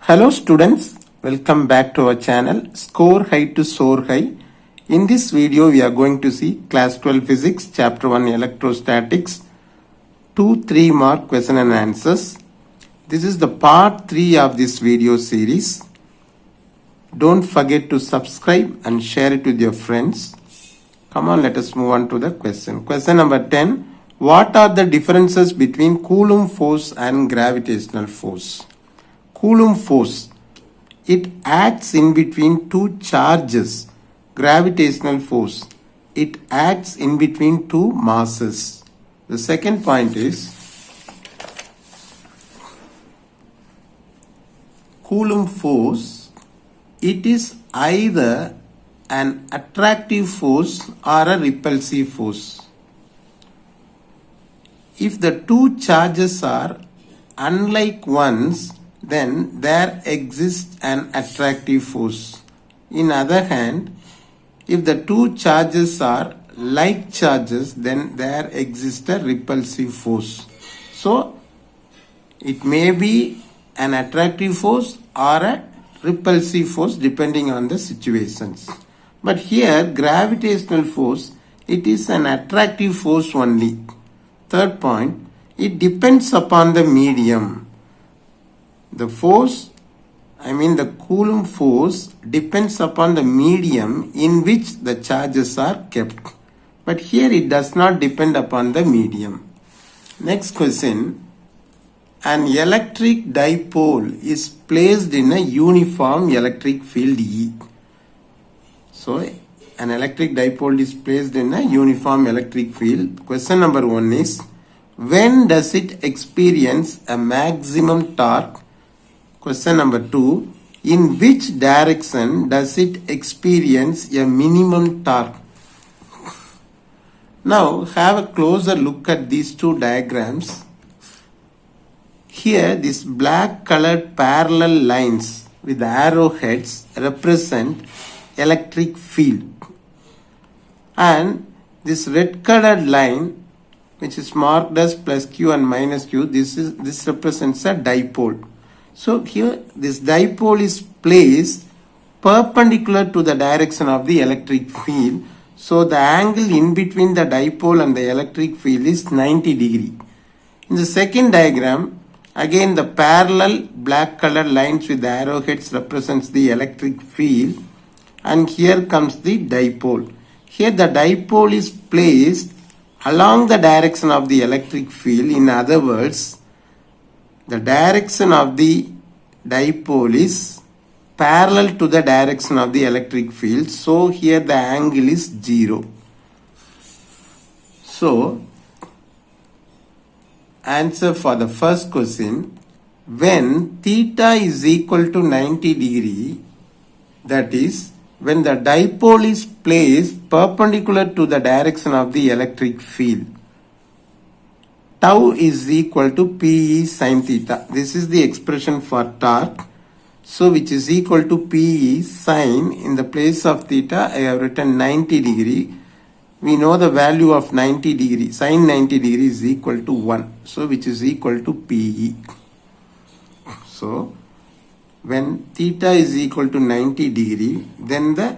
Hello students, welcome back to our channel Score High to Soar High. In this video we are going to see class 12 physics chapter 1 electrostatics 2-3 mark question and answers. This is the part 3 of this video series. Don't forget to subscribe and share it with your friends. Come on, let us move on to the question. Question number 10. What are the differences between Coulomb force and gravitational force? Coulomb force, it acts in between two charges. Gravitational force, it acts in between two masses. The second point is Coulomb force, it is either an attractive force or a repulsive force. If the two charges are unlike ones, then there exists an attractive force. In other hand, if the two charges are like charges, then there exists a repulsive force. So, it may be an attractive force or a repulsive force depending on the situations. But here, gravitational force, it is an attractive force only. Third point, it depends upon the medium. The force, the Coulomb force depends upon the medium in which the charges are kept. But here it does not depend upon the medium. Next question. An electric dipole is placed in a uniform electric field E. So, an electric dipole is placed in a uniform electric field. Question number 1 is, when does it experience a maximum torque? Question number 2, in which direction does it experience a minimum torque? Now have a closer look at these two diagrams. Here these black colored parallel lines with arrowheads represent electric field. And this red colored line which is marked as plus Q and minus Q, this represents a dipole. So here this dipole is placed perpendicular to the direction of the electric field. So the angle in between the dipole and the electric field is 90 degree. In the second diagram, again the parallel black colored lines with the arrowheads represents the electric field. And here comes the dipole. Here the dipole is placed along the direction of the electric field. In other words, the direction of the dipole is parallel to the direction of the electric field. So here the angle is 0. So, answer for the first question, when theta is equal to 90 degree, that is, when the dipole is placed perpendicular to the direction of the electric field, tau is equal to Pe sin theta. This is the expression for torque. So which is equal to Pe sin, in the place of theta I have written 90 degree. We know the value of 90 degree. Sin 90 degree is equal to 1. So which is equal to Pe. So when theta is equal to 90 degree, then the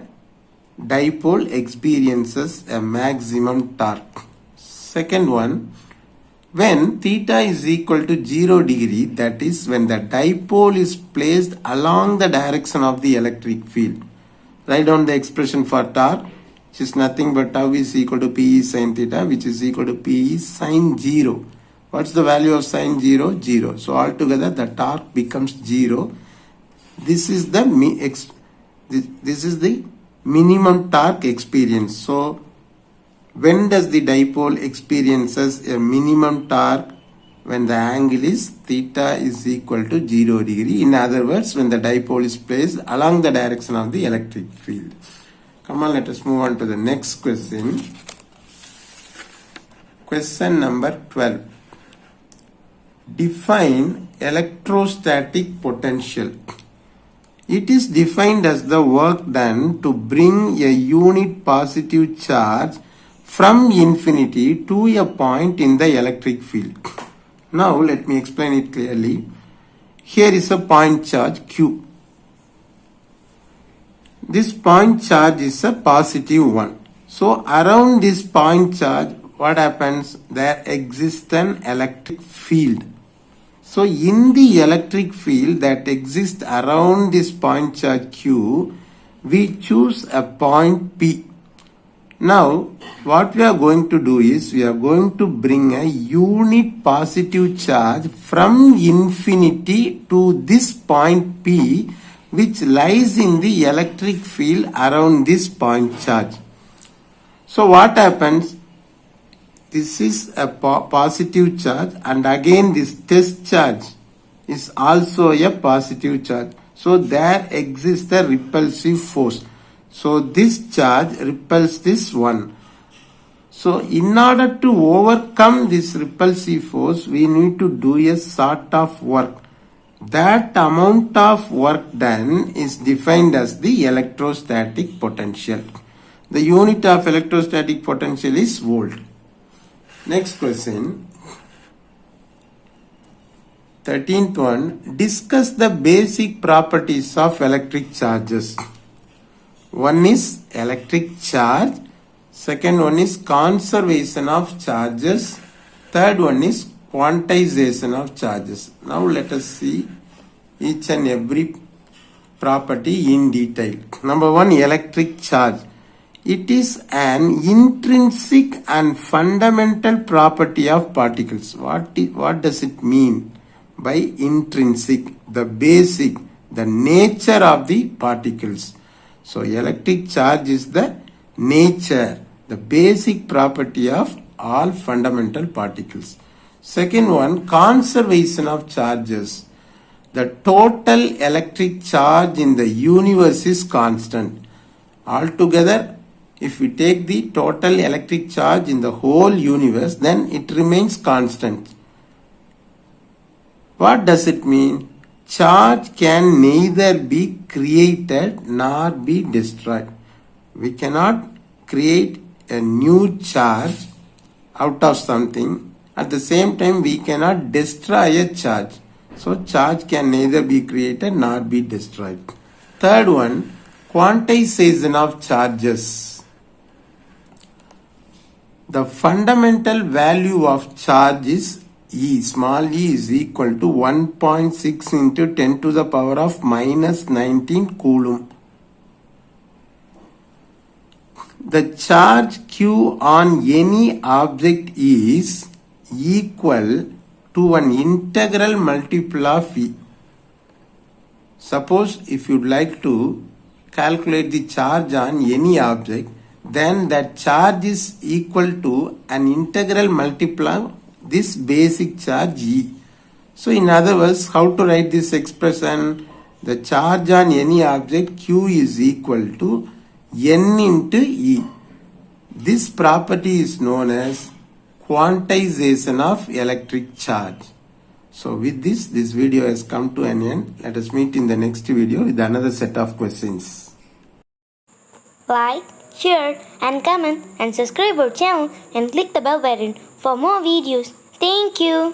dipole experiences a maximum torque. Second one, when theta is equal to 0 degree, that is when the dipole is placed along the direction of the electric field. Write down the expression for torque, which is nothing but tau is equal to Pe sin theta, which is equal to Pe sin 0. What's the value of sin 0? 0. So altogether the torque becomes 0. This is the minimum torque experience. So when does the dipole experiences a minimum torque? When the angle is theta is equal to 0 degree. In other words, when the dipole is placed along the direction of the electric field. Come on, let us move on to the next question. Question number 12. Define electrostatic potential. It is defined as the work done to bring a unit positive charge from infinity to a point in the electric field. Now let me explain it clearly. Here is a point charge Q. This point charge is a positive one. So around this point charge, what happens? There exists an electric field. So in the electric field that exists around this point charge Q, we choose a point P. Now, what we are going to do is, we are going to bring a unit positive charge from infinity to this point P, which lies in the electric field around this point charge. So what happens? This is a positive charge, and again this test charge is also a positive charge. So there exists a repulsive force. So this charge repels this one. So in order to overcome this repulsive force, we need to do a sort of work. That amount of work done is defined as the electrostatic potential. The unit of electrostatic potential is volt. Next question. 13th one. Discuss the basic properties of electric charges. One is electric charge. Second one is conservation of charges. Third one is quantization of charges. Now let us see each and every property in detail. Number one, electric charge. It is an intrinsic and fundamental property of particles. What does it mean by intrinsic? The basic, the nature of the particles. So electric charge is the nature, the basic property of all fundamental particles. Second one, conservation of charges. The total electric charge in the universe is constant. Altogether, if we take the total electric charge in the whole universe, then it remains constant. What does it mean? Charge can neither be created nor be destroyed. We cannot create a new charge out of something. At the same time, we cannot destroy a charge. So charge can neither be created nor be destroyed. Third one, quantization of charges. The fundamental value of charge is E, small e is equal to 1.6 into 10 to the power of minus 19 coulomb. The charge Q on any object is equal to an integral multiple of E. Suppose if you'd like to calculate the charge on any object, then that charge is equal to an integral multiple of this basic charge E. So in other words, how to write this expression? The charge on any object Q is equal to N into E. This property is known as quantization of electric charge. So with this video has come to an end. Let us meet in the next video with another set of questions. Like, share and comment and subscribe our channel and click the bell button for more videos. Thank you.